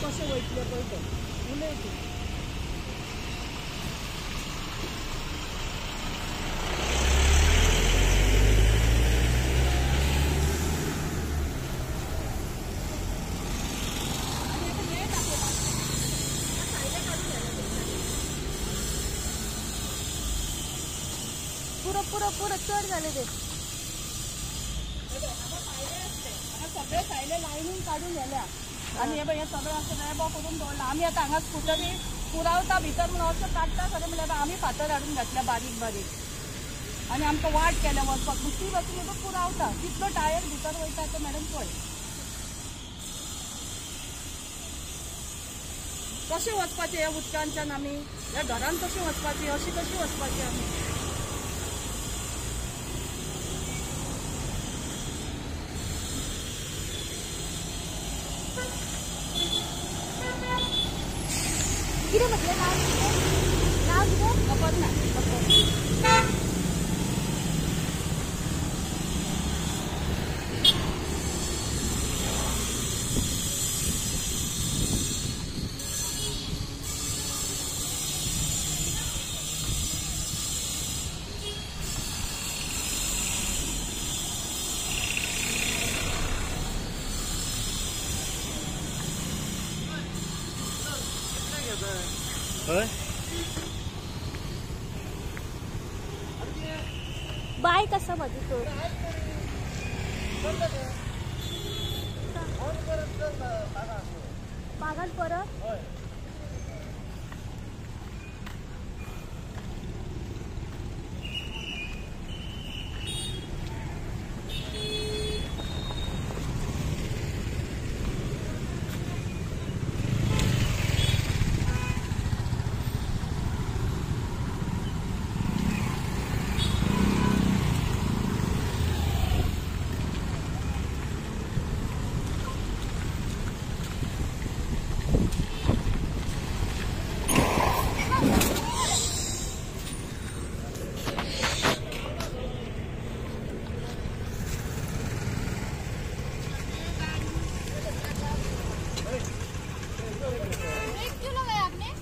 कशें वयतले पळय ते उलय तूं पुरो चढ झाले ते सगळे सायले लायनीन काढून गेल्या आणि हे सगळं असं रेबो करून दवरला आम्ही आता हांगा स्कुटरी पुरावता भितर म्हणून असं काडटा खरें म्हणल्यार आमी फातर हाडून घातल्या बारीक बारीक आणि आमकां वाट केल्या वचपाक ती बसून पुरावता कितलो टायर भितर वयता तो मॅडम पळय कशें वचपाचें ह्या उदकांच्यान आमी ह्या घरान कशें वचपाचें अशी कशी वचपाचें आमी किती म्हटलं नाव किती खबर ना बाय कसा माझी तो बागान परत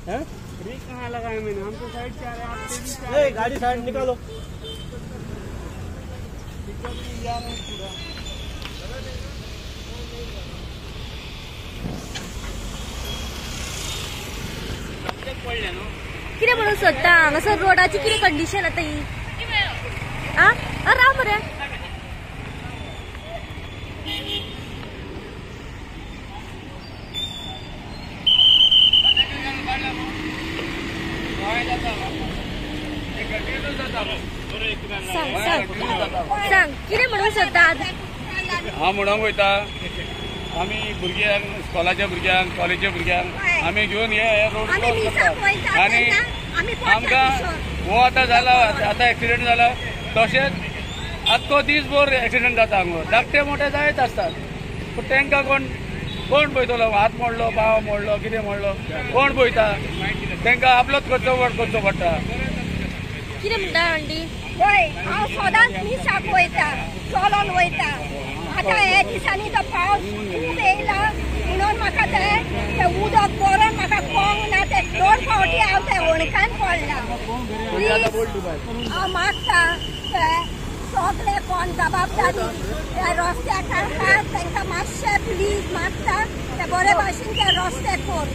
ब्रेक कहाँ लगाया मैंने हम तो साइड से आ रहे हैं आप गाड़ी साइड निकालो किती म्हणून सोदता हांगासर रोडाची किती कंडिशन आता ही राव मरे सांग किती म्हणून सोदता हांव म्हणूंक वयता आमी भुरग्यांक स्कॉलाच्या भुरग्यांक कॉलेजच्या भुरग्यांक आमी घेवन हे रोड क्रॉस करतात आनी आमकां हो आतां जाला आतां एक्सिडेंट जाला तशेंच आख्खो दिसभर एक्सिडेंट जाता हांगा धाकटे मोठे जायत आसतात पूण तांकां कोण पळयतलो हात मोडलो पांव मोडलो कितें मोडलो कोण पळयता तांकां आपलोच खर्चो करचो पडटा कितें म्हणटा आंटी होय हांव सदांच मिसाक वयता चलोन वयता आतां हे दिसांनी तो पावस खूब येयला म्हणून म्हाका ते उदक भरून म्हाका कोंग ना ते 2 फावटी हांव ते होणकान पडला हांव मागता ते सगळे कोण जबाबदारी ते रस्त्या काडटात तांकां मातशें प्लीज मागता ते बरे भाशेन ते रस्ते कोर